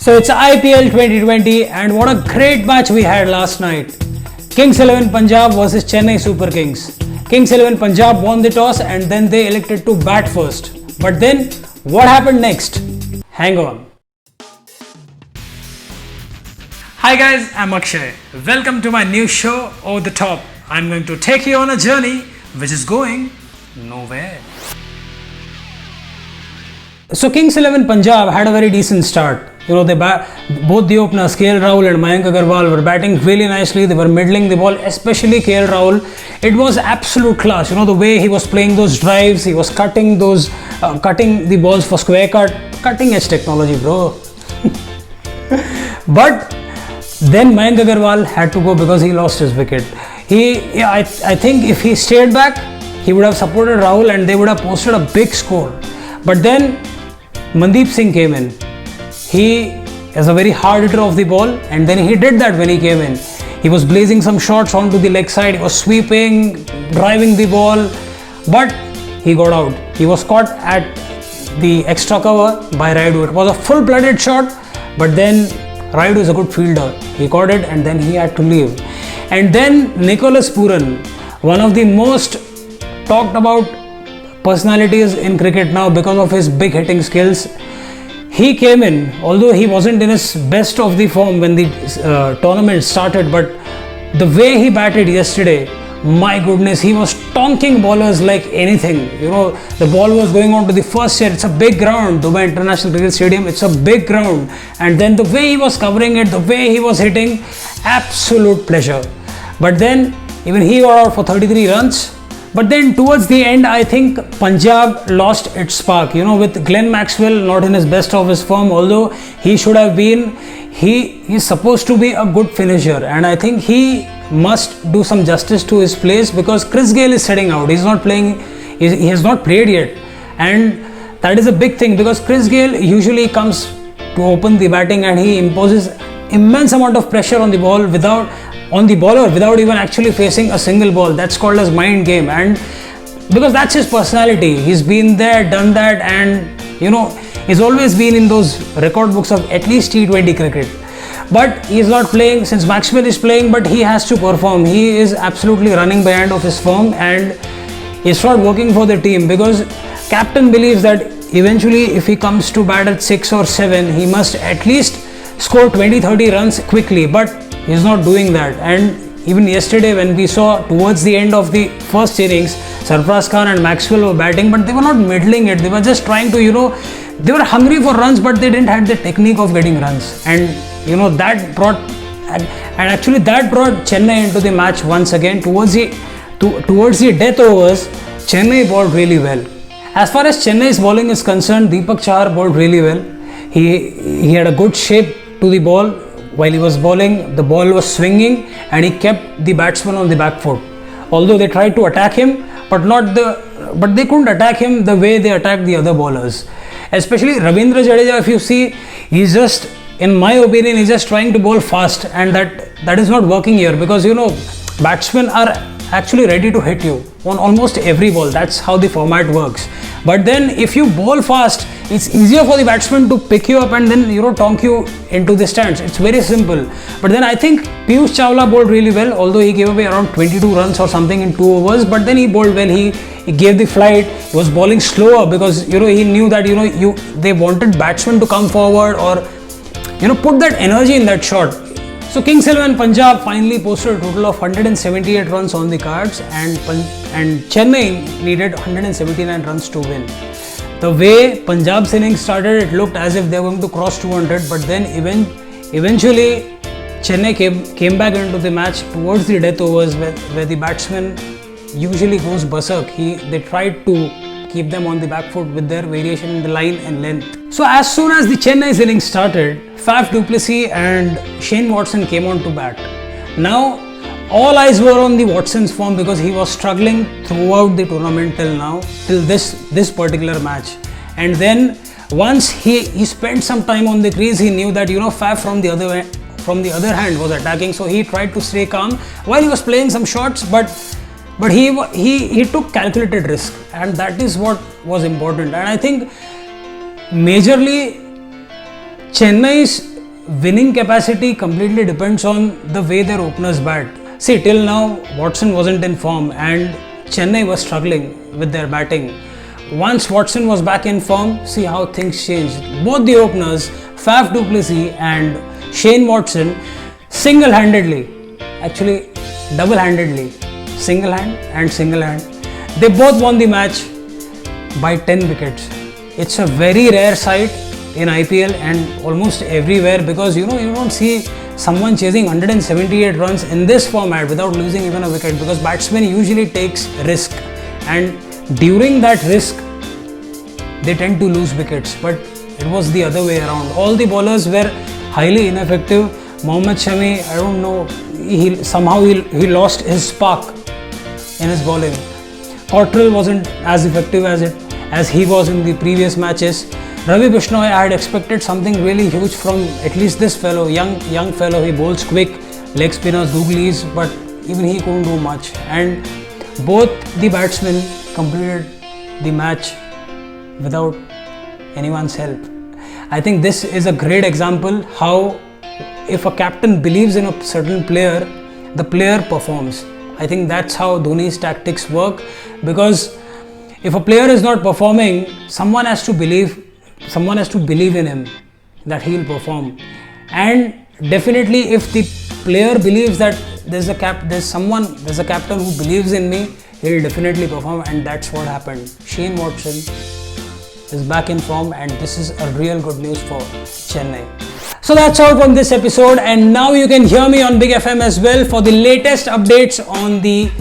So it's IPL 2020 and what a great match we had last night. Kings 11 Punjab versus Chennai Super Kings. Kings 11 Punjab won the toss and then they elected to bat first. But then what happened next? Hang on. Hi guys, I'm Akshay. Welcome to my new show, Over the Top. I'm going to take you on a journey which is going nowhere. So Kings 11 Punjab had a very decent start. You know, both the openers, KL Rahul and Mayank Agarwal, were batting really nicely. They were middling the ball, especially KL Rahul. It was absolute class. You know, the way he was playing those drives, he was cutting the balls for square cut. Cutting edge technology, bro. But then Mayank Agarwal had to go because he lost his wicket. I think if he stayed back, he would have supported Rahul and they would have posted a big score. But then Mandeep Singh came in. He is a very hard hitter of the ball and then he did that when he came in. He was blazing some shots onto the leg side, he was sweeping, driving the ball, but he got out. He was caught at the extra cover by Raidu. It was a full-blooded shot, but then Raidu is a good fielder. He caught it and then he had to leave. And then Nicholas Pooran, one of the most talked about personalities in cricket now because of his big hitting skills. He came in, although he wasn't in his best of the form when the tournament started, but the way he batted yesterday, my goodness, he was tonking bowlers like anything. You know, the ball was going on to the first chair. It's a big ground, Dubai International Cricket Stadium. It's a big ground. And then the way he was covering it, the way he was hitting, absolute pleasure. But then, even he got out for 33 runs. But then towards the end, I think Punjab lost its spark. You know, with Glenn Maxwell not in his best of his form, although he should have been, he's supposed to be a good finisher. And I think he must do some justice to his place because Chris Gayle is setting out. He's not playing, he has not played yet. And that is a big thing because Chris Gayle usually comes to open the batting and he imposes immense amount of pressure on the ball on the bowler without even actually facing a single ball. That's called as mind game, and because that's his personality. He's been there, done that, and you know, he's always been in those record books of at least T20 cricket. But he's not playing since Maxwell is playing, but he has to perform. He is absolutely running behind of his form and it's not working for the team because captain believes that eventually if he comes to bat at 6 or 7, he must at least score 20-30 runs quickly, but he's not doing that. And even yesterday when we saw towards the end of the first innings, Sarfraz Khan and Maxwell were batting, but they were not middling it. They were just trying to, you know, they were hungry for runs, but they didn't have the technique of getting runs. And, you know, that brought Chennai into the match once again. Towards the death overs, Chennai bowled really well. As far as Chennai's bowling is concerned, Deepak Chahar bowled really well. He had a good shape to the ball. While he was bowling, the ball was swinging and he kept the batsman on the back foot. Although they tried to attack him, but they couldn't attack him the way they attacked the other bowlers. Especially Ravindra Jadeja, if you see, he's just, in my opinion, he's just trying to bowl fast, and that is not working here because, you know, batsmen are actually ready to hit you on almost every ball. That's how the format works. But then if you bowl fast, it's easier for the batsman to pick you up and then, you know, tonk you into the stands. It's very simple. But then I think Piyush Chawla bowled really well, although he gave away around 22 runs or something in 2 overs. But then he bowled well. He gave the flight. He was bowling slower because, you know, he knew that, you know, they wanted batsmen to come forward or, you know, put that energy in that shot. So Kings 11 Punjab finally posted a total of 178 runs on the cards and Chennai needed 179 runs to win. The way Punjab's innings started, it looked as if they were going to cross 200, but then eventually Chennai came back into the match towards the death overs where the batsman usually goes berserk. They tried to keep them on the back foot with their variation in the line and length. So as soon as the Chennai's innings started, Faf du Plessis and Shane Watson came on to bat. Now, all eyes were on the Watson's form because he was struggling throughout the tournament till this particular match. And then once he spent some time on the crease, he knew that, you know, Faf from the other hand was attacking, so he tried to stay calm while he was playing some shots, but he took calculated risk, and that is what was important. And I think majorly Chennai's winning capacity completely depends on the way their openers bat. See, till now Watson wasn't in form and Chennai was struggling with their batting. Once Watson was back in form, see how things changed. Both the openers, Faf du Plessis and Shane Watson, single-handedly, actually double-handedly, single hand, they both won the match by 10 wickets. It's a very rare sight in IPL and almost everywhere, because you don't see someone chasing 178 runs in this format without losing even a wicket, because batsman usually takes risk, and during that risk they tend to lose wickets. But it was the other way around. All the bowlers were highly ineffective. Mohammad Shami, I don't know, he lost his spark in his bowling. Cottrell wasn't as effective as he was in the previous matches. Ravi Bishnoi, I had expected something really huge from at least this fellow, young fellow. He bowls quick, leg spinners, googlies, but even he couldn't do much. And both the batsmen completed the match without anyone's help. I think this is a great example how if a captain believes in a certain player, the player performs. I think that's how Dhoni's tactics work, because if a player is not performing, someone has to believe in him that he will perform. And definitely if the player believes that there's a captain who believes in me, he will definitely perform, and that's what happened. Shane Watson is back in form, and this is a real good news for Chennai. So that's all from this episode, and now you can hear me on Big FM as well for the latest updates on the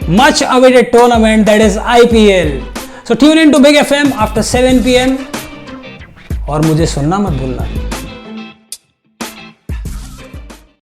much awaited tournament, that is IPL. So tune in to Big FM after 7 PM और मुझे सुनना मत भूलना.